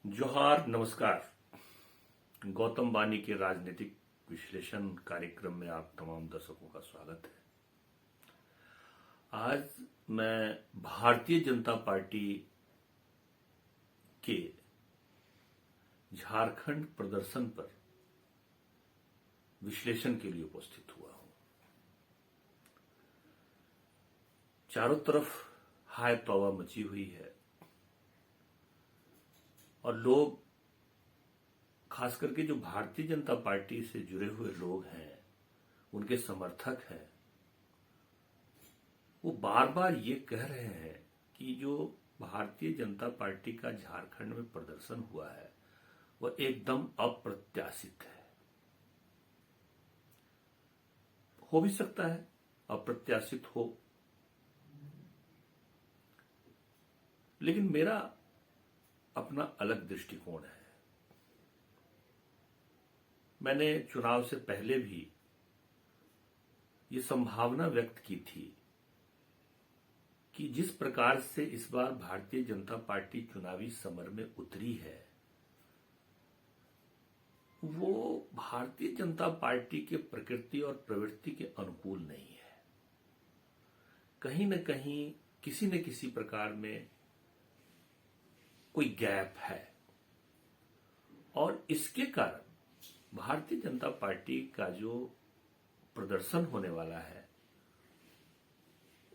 जोहार, नमस्कार। गौतम वानी के राजनीतिक विश्लेषण कार्यक्रम में आप तमाम दर्शकों का स्वागत है। आज मैं भारतीय जनता पार्टी के झारखंड प्रदर्शन पर विश्लेषण के लिए उपस्थित हुआ हूं। चारों तरफ हाय तौबा मची हुई है और लोग, खास करके जो भारतीय जनता पार्टी से जुड़े हुए लोग हैं, उनके समर्थक हैं, वो बार बार ये कह रहे हैं कि जो भारतीय जनता पार्टी का झारखंड में प्रदर्शन हुआ है वह एकदम अप्रत्याशित है। हो भी सकता है अप्रत्याशित हो, लेकिन मेरा अपना अलग दृष्टिकोण है। मैंने चुनाव से पहले भी ये संभावना व्यक्त की थी कि जिस प्रकार से इस बार भारतीय जनता पार्टी चुनावी समर में उतरी है, वो भारतीय जनता पार्टी के प्रकृति और प्रवृत्ति के अनुकूल नहीं है। कहीं न कहीं किसी न किसी प्रकार में कोई गैप है और इसके कारण भारतीय जनता पार्टी का जो प्रदर्शन होने वाला है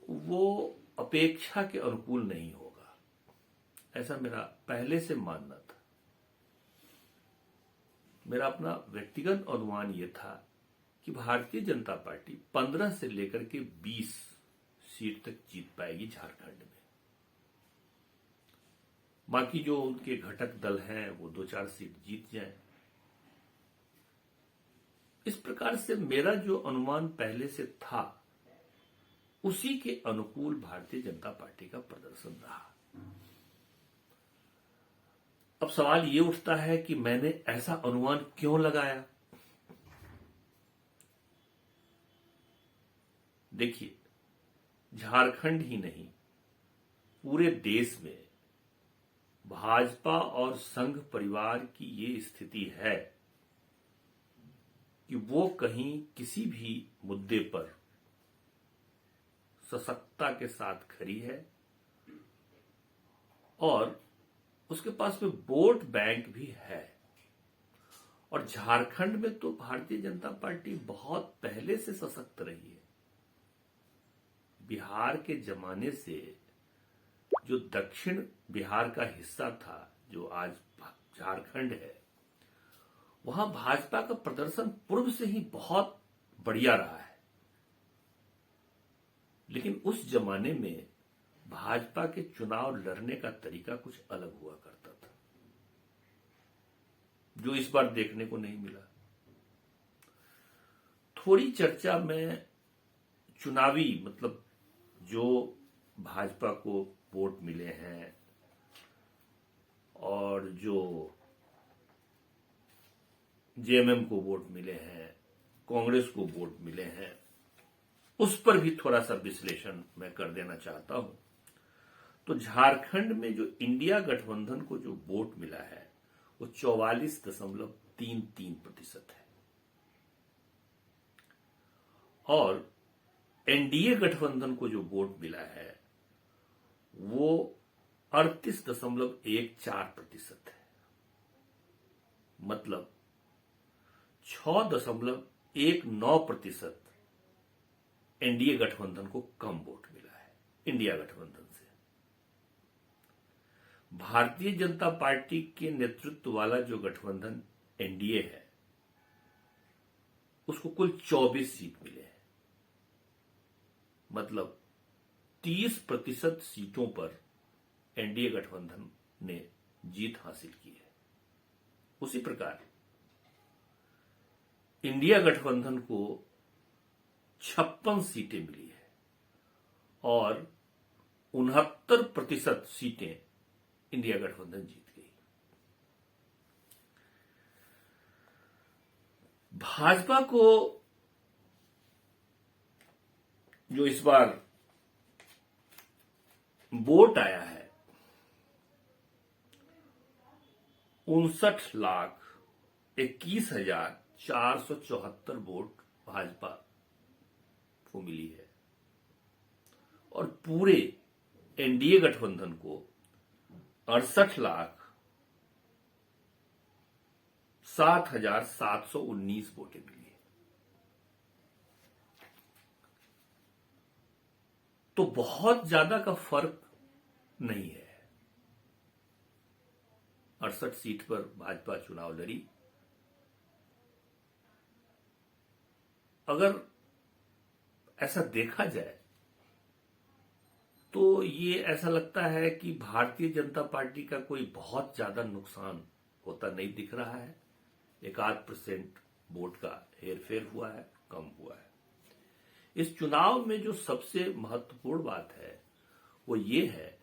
वो अपेक्षा के अनुकूल नहीं होगा, ऐसा मेरा पहले से मानना था। मेरा अपना व्यक्तिगत अनुमान यह था कि भारतीय जनता पार्टी 15 से लेकर के 20 सीट तक जीत पाएगी झारखंड में। बाकी जो उनके घटक दल हैं वो 2-4 सीट जीत जाएं। इस प्रकार से मेरा जो अनुमान पहले से था उसी के अनुकूल भारतीय जनता पार्टी का प्रदर्शन रहा। अब सवाल ये उठता है कि मैंने ऐसा अनुमान क्यों लगाया। देखिए, झारखंड ही नहीं पूरे देश में भाजपा और संघ परिवार की ये स्थिति है कि वो कहीं किसी भी मुद्दे पर सशक्तता के साथ खड़ी है और उसके पास में वोट बैंक भी है। और झारखंड में तो भारतीय जनता पार्टी बहुत पहले से सशक्त रही है। बिहार के जमाने से जो दक्षिण बिहार का हिस्सा था, जो आज झारखंड है, वहां भाजपा का प्रदर्शन पूर्व से ही बहुत बढ़िया रहा है। लेकिन उस जमाने में भाजपा के चुनाव लड़ने का तरीका कुछ अलग हुआ करता था, जो इस बार देखने को नहीं मिला। थोड़ी चर्चा में चुनावी, मतलब जो भाजपा को वोट मिले हैं और जो जेएमएम को वोट मिले हैं, कांग्रेस को वोट मिले हैं, उस पर भी थोड़ा सा विश्लेषण मैं कर देना चाहता हूं। तो झारखंड में जो इंडिया गठबंधन को जो वोट मिला है वो 44.33% है और एनडीए गठबंधन को जो वोट मिला है वो 38.14% है। मतलब 6.19% एनडीए गठबंधन को कम वोट मिला है इंडिया गठबंधन से। भारतीय जनता पार्टी के नेतृत्व वाला जो गठबंधन एनडीए है उसको कुल 24 सीट मिले हैं। मतलब 30% सीटों पर एनडीए गठबंधन ने जीत हासिल की है। उसी प्रकार इंडिया गठबंधन को 56 सीटें मिली है और 69% सीटें इंडिया गठबंधन जीत गई। भाजपा को जो इस बार वोट आया है 59,21,474 वोट भाजपा को मिली है और पूरे एनडीए गठबंधन को 68,07,719 वोटें मिली है। तो बहुत ज्यादा का फर्क नहीं है। 68 सीट पर भाजपा चुनाव लड़ी। अगर ऐसा देखा जाए तो ये ऐसा लगता है कि भारतीय जनता पार्टी का कोई बहुत ज्यादा नुकसान होता नहीं दिख रहा है। 1% वोट का हेरफेर हुआ है, कम हुआ है। इस चुनाव में जो सबसे महत्वपूर्ण बात है वो ये है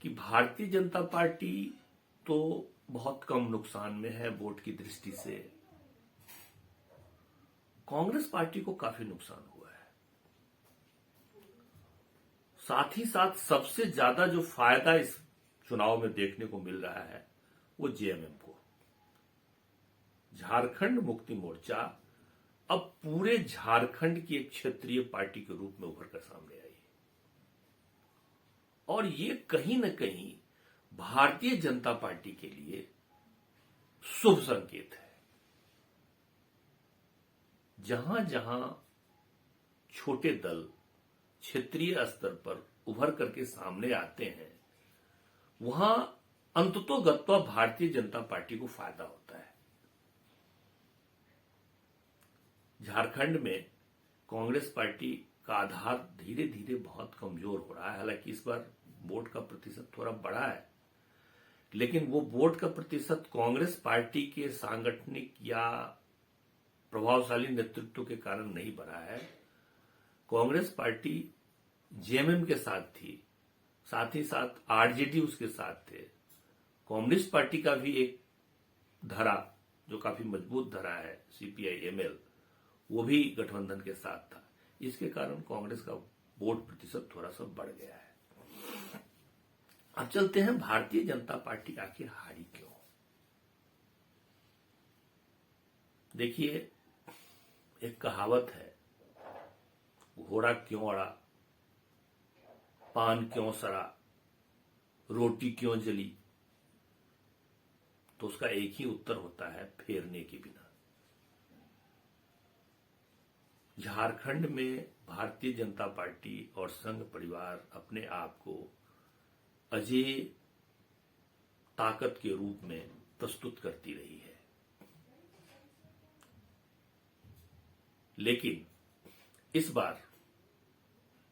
कि भारतीय जनता पार्टी तो बहुत कम नुकसान में है वोट की दृष्टि से। कांग्रेस पार्टी को काफी नुकसान हुआ है। साथ ही साथ सबसे ज्यादा जो फायदा इस चुनाव में देखने को मिल रहा है वो जेएमएम को। झारखंड मुक्ति मोर्चा अब पूरे झारखंड की एक क्षेत्रीय पार्टी के रूप में उभर कर सामने आई है और ये कहीं न कहीं भारतीय जनता पार्टी के लिए शुभ संकेत है। जहां जहां छोटे दल क्षेत्रीय स्तर पर उभर करके सामने आते हैं वहां अंततोगत्वा भारतीय जनता पार्टी को फायदा होता है। झारखंड में कांग्रेस पार्टी का आधार धीरे धीरे बहुत कमजोर हो रहा है। हालांकि इस बार वोट का प्रतिशत थोड़ा बढ़ा है, लेकिन वो वोट का प्रतिशत कांग्रेस पार्टी के सांगठनिक या प्रभावशाली नेतृत्व के कारण नहीं बढ़ा है। कांग्रेस पार्टी जेएमएम के साथ थी, साथ ही साथ आरजेडी उसके साथ थे। कम्युनिस्ट पार्टी का भी एक धरा जो काफी मजबूत धरा है, सीपीआई-एमएल, वो भी गठबंधन के साथ था। इसके कारण कांग्रेस का वोट प्रतिशत थोड़ा सा बढ़ गया है। अब चलते हैं भारतीय जनता पार्टी आखिर हारी क्यों। देखिए, एक कहावत है, घोड़ा क्यों अड़ा, पान क्यों सड़ा, रोटी क्यों जली। तो उसका एक ही उत्तर होता है, फेरने के बिना। झारखंड में भारतीय जनता पार्टी और संघ परिवार अपने आप को अजेय ताकत के रूप में प्रस्तुत करती रही है, लेकिन इस बार,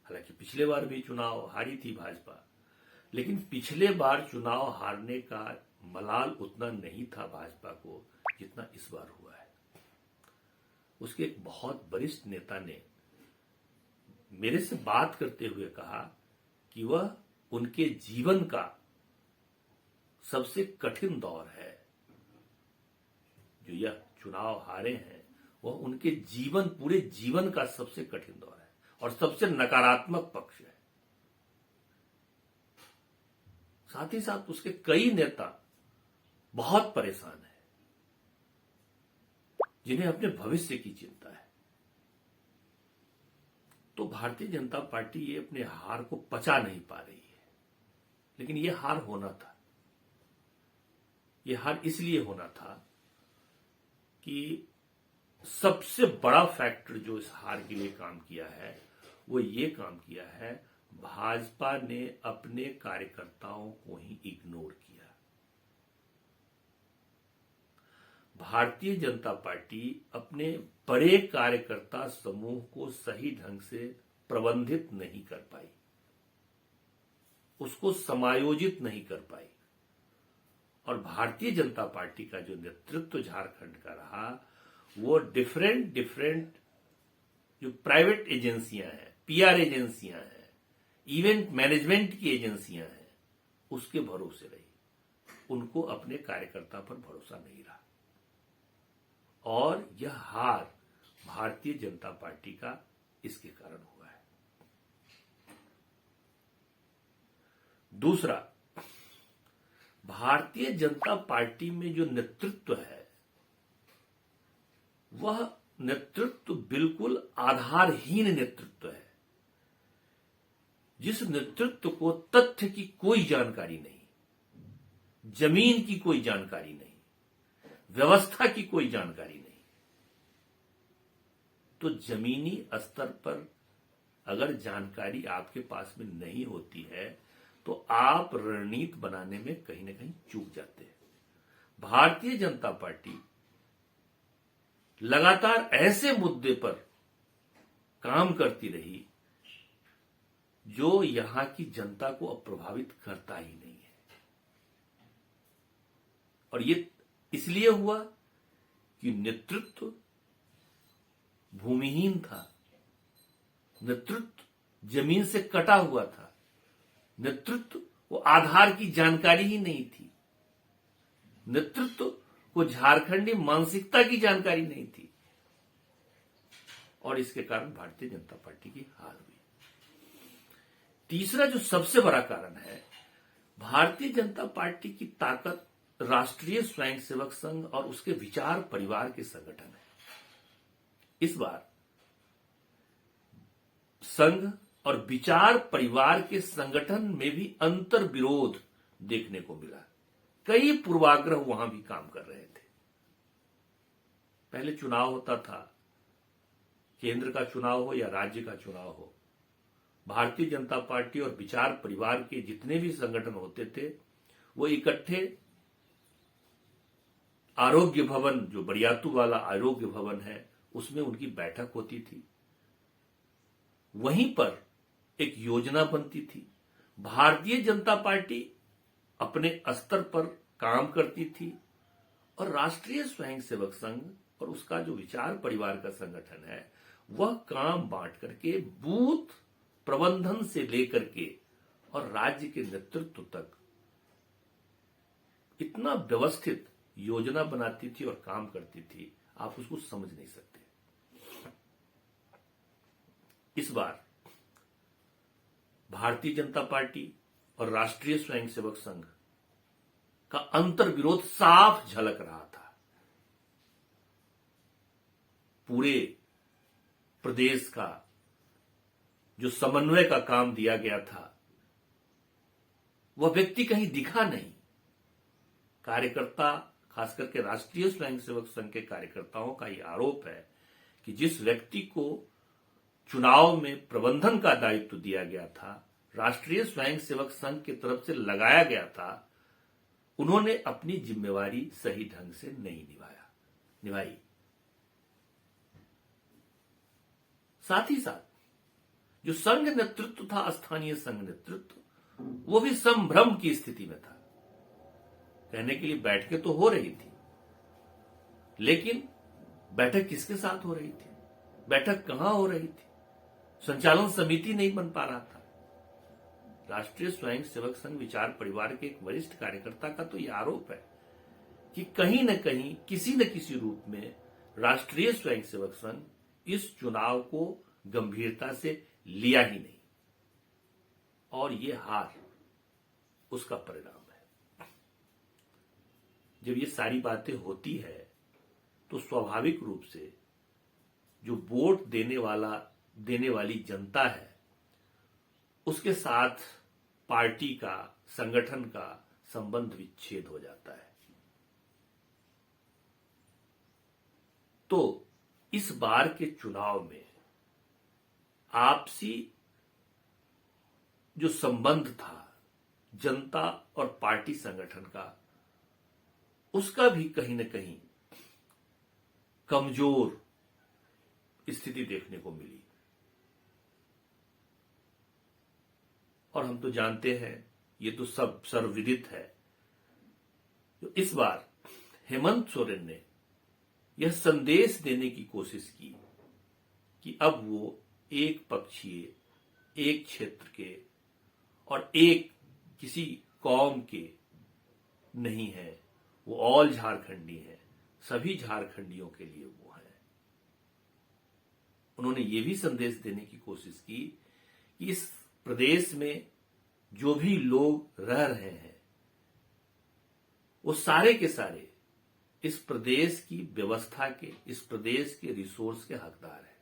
हालांकि पिछले बार भी चुनाव हारी थी भाजपा, लेकिन पिछले बार चुनाव हारने का मलाल उतना नहीं था भाजपा को जितना इस बार हुआ है। उसके एक बहुत वरिष्ठ नेता ने मेरे से बात करते हुए कहा कि वह उनके जीवन का सबसे कठिन दौर है। जो यह चुनाव हारे हैं वह उनके पूरे जीवन का सबसे कठिन दौर है और सबसे नकारात्मक पक्ष है। साथ ही साथ उसके कई नेता बहुत परेशान हैं, जिन्हें अपने भविष्य की चिंता है। तो भारतीय जनता पार्टी ये अपने हार को पचा नहीं पा रही है, लेकिन ये हार होना था। ये हार इसलिए होना था कि सबसे बड़ा फैक्टर जो इस हार के लिए काम किया है वो ये काम किया है, भाजपा ने अपने कार्यकर्ताओं को ही इग्नोर किया। भारतीय जनता पार्टी अपने बड़े कार्यकर्ता समूह को सही ढंग से प्रबंधित नहीं कर पाई, उसको समायोजित नहीं कर पाई। और भारतीय जनता पार्टी का जो नेतृत्व झारखंड का रहा वो डिफरेंट जो प्राइवेट एजेंसियां हैं, पीआर एजेंसियां हैं, इवेंट मैनेजमेंट की एजेंसियां हैं, उसके भरोसे रही। उनको अपने कार्यकर्ता पर भरोसा नहीं रहा और यह हार भारतीय जनता पार्टी का इसके कारण हुआ है। दूसरा, भारतीय जनता पार्टी में जो नेतृत्व है वह नेतृत्व बिल्कुल आधारहीन नेतृत्व है, जिस नेतृत्व को तथ्य की कोई जानकारी नहीं, जमीन की कोई जानकारी नहीं, व्यवस्था की कोई जानकारी नहीं। तो जमीनी स्तर पर अगर जानकारी आपके पास में नहीं होती है तो आप रणनीति बनाने में कहीं ना कहीं चूक जाते हैं। भारतीय जनता पार्टी लगातार ऐसे मुद्दे पर काम करती रही जो यहां की जनता को अब प्रभावित करता ही नहीं है। और ये इसलिए हुआ कि नेतृत्व भूमिहीन था, नेतृत्व जमीन से कटा हुआ था, नेतृत्व को आधार की जानकारी ही नहीं थी, नेतृत्व को झारखंडी मानसिकता की जानकारी नहीं थी, और इसके कारण भारतीय जनता पार्टी की हार हुई। तीसरा जो सबसे बड़ा कारण है, भारतीय जनता पार्टी की ताकत राष्ट्रीय स्वयंसेवक संघ और उसके विचार परिवार के संगठन है। इस बार संघ और विचार परिवार के संगठन में भी अंतर विरोध देखने को मिला। कई पूर्वाग्रह वहां भी काम कर रहे थे। पहले चुनाव होता था, केंद्र का चुनाव हो या राज्य का चुनाव हो, भारतीय जनता पार्टी और विचार परिवार के जितने भी संगठन होते थे वो इकट्ठे आरोग्य भवन, जो बरियातू वाला आरोग्य भवन है, उसमें उनकी बैठक होती थी। वहीं पर एक योजना बनती थी। भारतीय जनता पार्टी अपने स्तर पर काम करती थी और राष्ट्रीय स्वयंसेवक संघ और उसका जो विचार परिवार का संगठन है वह काम बांट करके बूथ प्रबंधन से लेकर के और राज्य के नेतृत्व तक इतना व्यवस्थित योजना बनाती थी और काम करती थी, आप उसको समझ नहीं सकते। इस बार भारतीय जनता पार्टी और राष्ट्रीय स्वयंसेवक संघ का अंतर विरोध साफ झलक रहा था। पूरे प्रदेश का जो समन्वय का काम दिया गया था वह व्यक्ति कहीं दिखा नहीं। कार्यकर्ता, खास करके राष्ट्रीय स्वयंसेवक संघ के कार्यकर्ताओं का यह आरोप है कि जिस व्यक्ति को चुनाव में प्रबंधन का दायित्व दिया गया था, राष्ट्रीय स्वयंसेवक संघ की तरफ से लगाया गया था, उन्होंने अपनी जिम्मेवारी सही ढंग से नहीं निभाई। साथ ही साथ जो संघ नेतृत्व था, स्थानीय संघ नेतृत्व, वो भी संभ्रम की स्थिति में था। कहने के लिए बैठकें तो हो रही थी, लेकिन बैठक किसके साथ हो रही थी, बैठक कहां हो रही थी, संचालन समिति नहीं बन पा रहा था। राष्ट्रीय स्वयंसेवक संघ विचार परिवार के एक वरिष्ठ कार्यकर्ता का तो यह आरोप है कि कहीं न कहीं किसी न किसी रूप में राष्ट्रीय स्वयंसेवक संघ इस चुनाव को गंभीरता से लिया ही नहीं, और यह हार उसका परिणाम है। जब ये सारी बातें होती है तो स्वाभाविक रूप से जो वोट देने वाली जनता है उसके साथ पार्टी का, संगठन का संबंध विच्छेद हो जाता है। तो इस बार के चुनाव में आपसी जो संबंध था जनता और पार्टी संगठन का, उसका भी कहीं न कहीं कमजोर स्थिति देखने को मिली। और हम तो जानते हैं, ये तो सब सर्वविदित है, तो इस बार हेमंत सोरेन ने यह संदेश देने की कोशिश की कि अब वो एक पक्षीय, एक क्षेत्र के और एक किसी कौम के नहीं है, वो ऑल झारखंडी है, सभी झारखंडियों के लिए वो है। उन्होंने ये भी संदेश देने की कोशिश की कि इस प्रदेश में जो भी लोग रह रहे हैं वो सारे के सारे इस प्रदेश की व्यवस्था के, इस प्रदेश के रिसोर्स के हकदार हैं।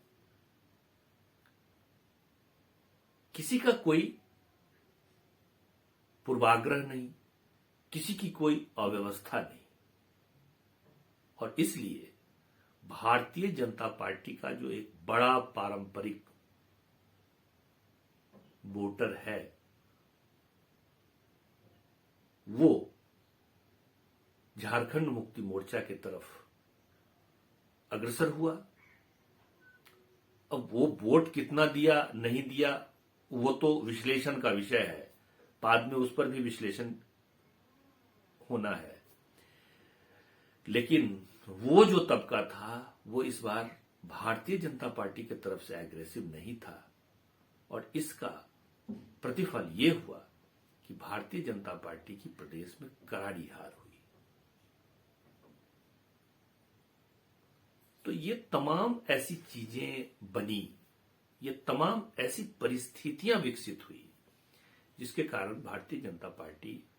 किसी का कोई पूर्वाग्रह नहीं, किसी की कोई अव्यवस्था नहीं, और इसलिए भारतीय जनता पार्टी का जो एक बड़ा पारंपरिक वोटर है वो झारखंड मुक्ति मोर्चा की तरफ अग्रसर हुआ। अब वो वोट कितना दिया नहीं दिया वो तो विश्लेषण का विषय है, बाद में उस पर भी विश्लेषण होना है, लेकिन वो जो तबका था वो इस बार भारतीय जनता पार्टी की तरफ से एग्रेसिव नहीं था, और इसका प्रतिफल ये हुआ कि भारतीय जनता पार्टी की प्रदेश में करारी हार हुई। तो ये तमाम ऐसी चीजें बनी, ये तमाम ऐसी परिस्थितियां विकसित हुई जिसके कारण भारतीय जनता पार्टी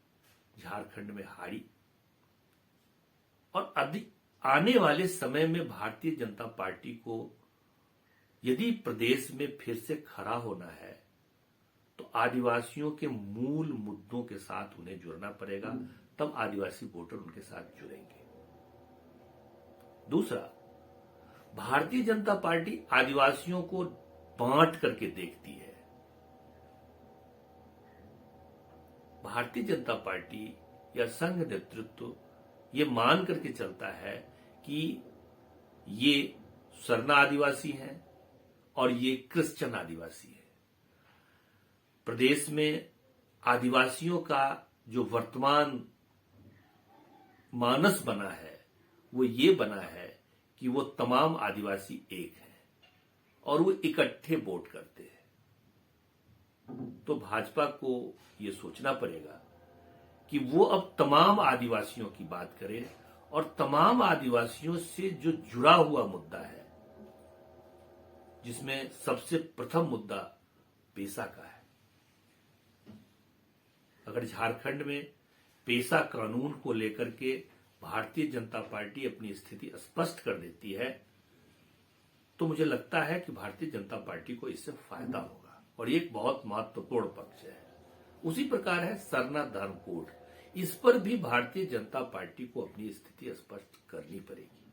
झारखंड में हारी, और अधिक आने वाले समय में भारतीय जनता पार्टी को यदि प्रदेश में फिर से खड़ा होना है तो आदिवासियों के मूल मुद्दों के साथ उन्हें जुड़ना पड़ेगा, तब आदिवासी वोटर उनके साथ जुड़ेंगे। दूसरा, भारतीय जनता पार्टी आदिवासियों को बांट करके देखती है। भारतीय जनता पार्टी या संघ नेतृत्व ये मान करके चलता है कि ये सरना आदिवासी हैं और ये क्रिश्चियन आदिवासी है। प्रदेश में आदिवासियों का जो वर्तमान मानस बना है वो ये बना है कि वो तमाम आदिवासी एक हैं और वो इकट्ठे वोट करते हैं। तो भाजपा को ये सोचना पड़ेगा कि वो अब तमाम आदिवासियों की बात करे, और तमाम आदिवासियों से जो जुड़ा हुआ मुद्दा है, जिसमें सबसे प्रथम मुद्दा पेशा का है। अगर झारखंड में पेशा कानून को लेकर के भारतीय जनता पार्टी अपनी स्थिति स्पष्ट कर देती है तो मुझे लगता है कि भारतीय जनता पार्टी को इससे फायदा होगा, और ये एक बहुत महत्वपूर्ण पक्ष है। उसी प्रकार है सरना धर्म कोड, इस पर भी भारतीय जनता पार्टी को अपनी स्थिति स्पष्ट करनी पड़ेगी।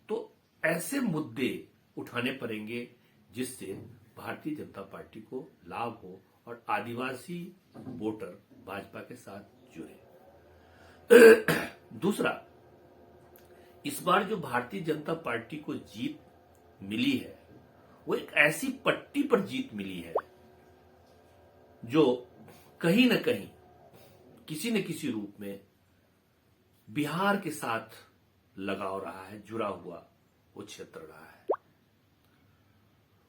तो ऐसे मुद्दे उठाने पड़ेंगे जिससे भारतीय जनता पार्टी को लाभ हो और आदिवासी वोटर भाजपा के साथ जुड़े। दूसरा, इस बार जो भारतीय जनता पार्टी को जीत मिली है वो एक ऐसी पट्टी पर जीत मिली है जो कहीं न कहीं किसी न किसी रूप में बिहार के साथ लगाव रहा है, जुड़ा हुआ वो क्षेत्र रहा है।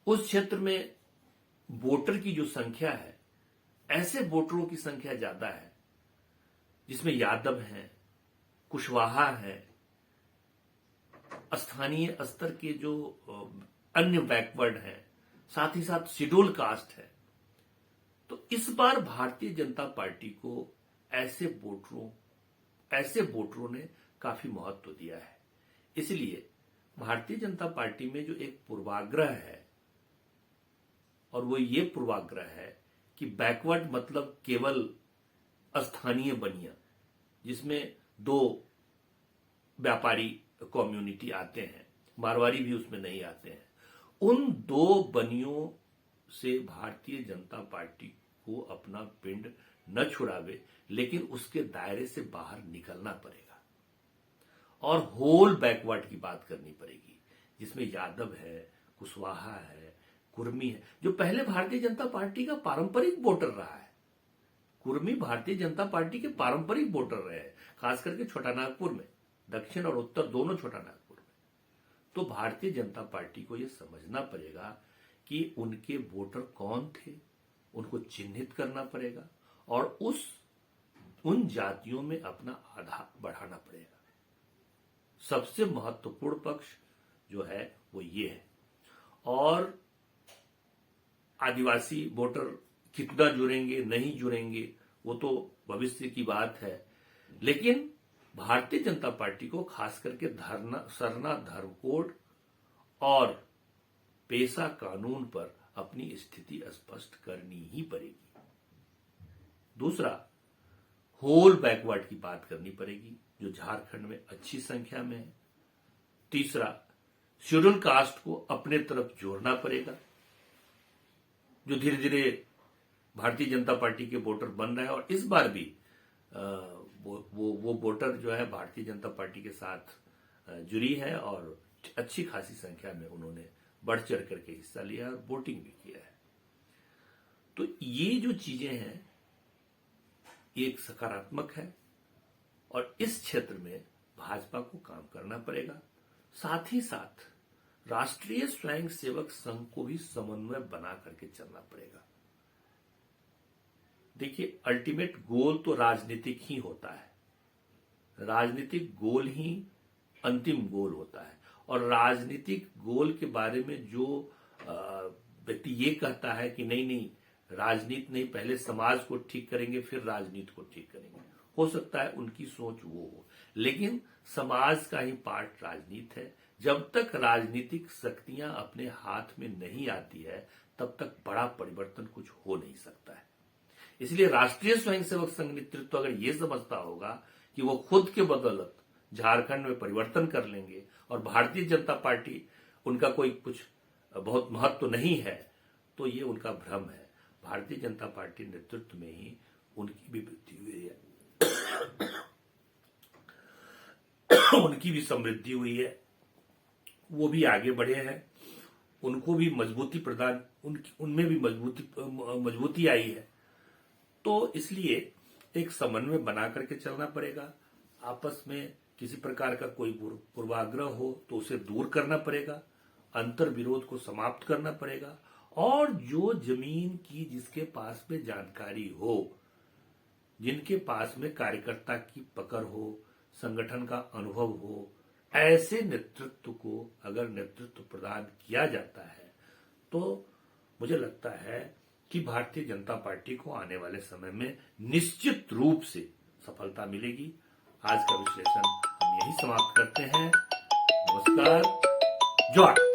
उस क्षेत्र में वोटर की जो संख्या है, ऐसे वोटरों की संख्या ज्यादा है जिसमें यादव हैं, कुशवाहा हैं, स्थानीय स्तर के जो अन्य बैकवर्ड हैं, साथ ही साथ शेड्यूल कास्ट है। तो इस बार भारतीय जनता पार्टी को ऐसे वोटरों ने काफी महत्व दिया है। इसलिए भारतीय जनता पार्टी में जो एक पूर्वाग्रह है, और वो ये पूर्वाग्रह है कि बैकवर्ड मतलब केवल स्थानीय बनिया, जिसमें दो व्यापारी कम्युनिटी आते हैं, मारवाड़ी भी उसमें नहीं आते हैं, उन दो बनियों से भारतीय जनता पार्टी को अपना पिंड न छुड़ावे, लेकिन उसके दायरे से बाहर निकलना पड़ेगा और होल बैकवर्ड की बात करनी पड़ेगी, जिसमें यादव है, कुशवाहा है, कुर्मी है, जो पहले भारतीय जनता पार्टी का पारंपरिक वोटर रहा है। कुर्मी भारतीय जनता पार्टी के पारंपरिक वोटर रहे हैं, खास करके छोटा नागपुर में, दक्षिण और उत्तर दोनों छोटा नागपुर में। तो भारतीय जनता पार्टी को यह समझना पड़ेगा कि उनके वोटर कौन थे, उनको चिन्हित करना पड़ेगा और उन जातियों में अपना आधार बढ़ाना पड़ेगा। सबसे महत्वपूर्ण पक्ष जो है वो ये है। और आदिवासी वोटर कितना जुड़ेंगे नहीं जुड़ेंगे वो तो भविष्य की बात है। लेकिन भारतीय जनता पार्टी को खास करके सरना धर्म कोड और पेशा कानून पर अपनी स्थिति स्पष्ट करनी ही पड़ेगी। दूसरा, होल बैकवर्ड की बात करनी पड़ेगी जो झारखंड में अच्छी संख्या में है। तीसरा, शेड्यूल कास्ट को अपने तरफ जोड़ना पड़ेगा, जो धीरे धीरे भारतीय जनता पार्टी के वोटर बन रहे हैं और इस बार भी वो वोटर जो है भारतीय जनता पार्टी के साथ जुड़ी है और अच्छी खासी संख्या में उन्होंने बढ़ चढ़ करके हिस्सा लिया और वोटिंग भी किया है। तो ये जो चीजें हैं एक सकारात्मक है और इस क्षेत्र में भाजपा को काम करना पड़ेगा। साथ ही साथ राष्ट्रीय स्वयंसेवक संघ को भी समन्वय बना करके चलना पड़ेगा। देखिए, अल्टीमेट गोल तो राजनीतिक ही होता है, राजनीतिक गोल ही अंतिम गोल होता है और राजनीतिक गोल के बारे में जो व्यक्ति ये कहता है कि नहीं राजनीति नहीं, पहले समाज को ठीक करेंगे फिर राजनीति को ठीक करेंगे, हो सकता है उनकी सोच वो हो, लेकिन समाज का ही पार्ट राजनीति है। जब तक राजनीतिक शक्तियां अपने हाथ में नहीं आती है तब तक बड़ा परिवर्तन कुछ हो नहीं सकता है। इसलिए राष्ट्रीय स्वयंसेवक संघ नेतृत्व अगर ये समझता होगा कि वो खुद के बदौलत झारखंड में परिवर्तन कर लेंगे और भारतीय जनता पार्टी उनका कोई कुछ बहुत महत्व नहीं है, तो ये उनका भ्रम है। भारतीय जनता पार्टी नेतृत्व में ही उनकी भी वृद्धि हुई है उनकी भी समृद्धि हुई है, वो भी आगे बढ़े हैं, उनको भी मजबूती प्रदान उनमें भी मजबूती आई है। तो इसलिए एक समन्वय बना करके चलना पड़ेगा। आपस में किसी प्रकार का कोई पूर्वाग्रह हो तो उसे दूर करना पड़ेगा, अंतर विरोध को समाप्त करना पड़ेगा और जो जमीन की जिसके पास में जानकारी हो, जिनके पास में कार्यकर्ता की पकड़ हो, संगठन का अनुभव हो, ऐसे नेतृत्व को अगर नेतृत्व प्रदान किया जाता है तो मुझे लगता है कि भारतीय जनता पार्टी को आने वाले समय में निश्चित रूप से सफलता मिलेगी। आज का विश्लेषण हम यही समाप्त करते हैं। नमस्कार, जय।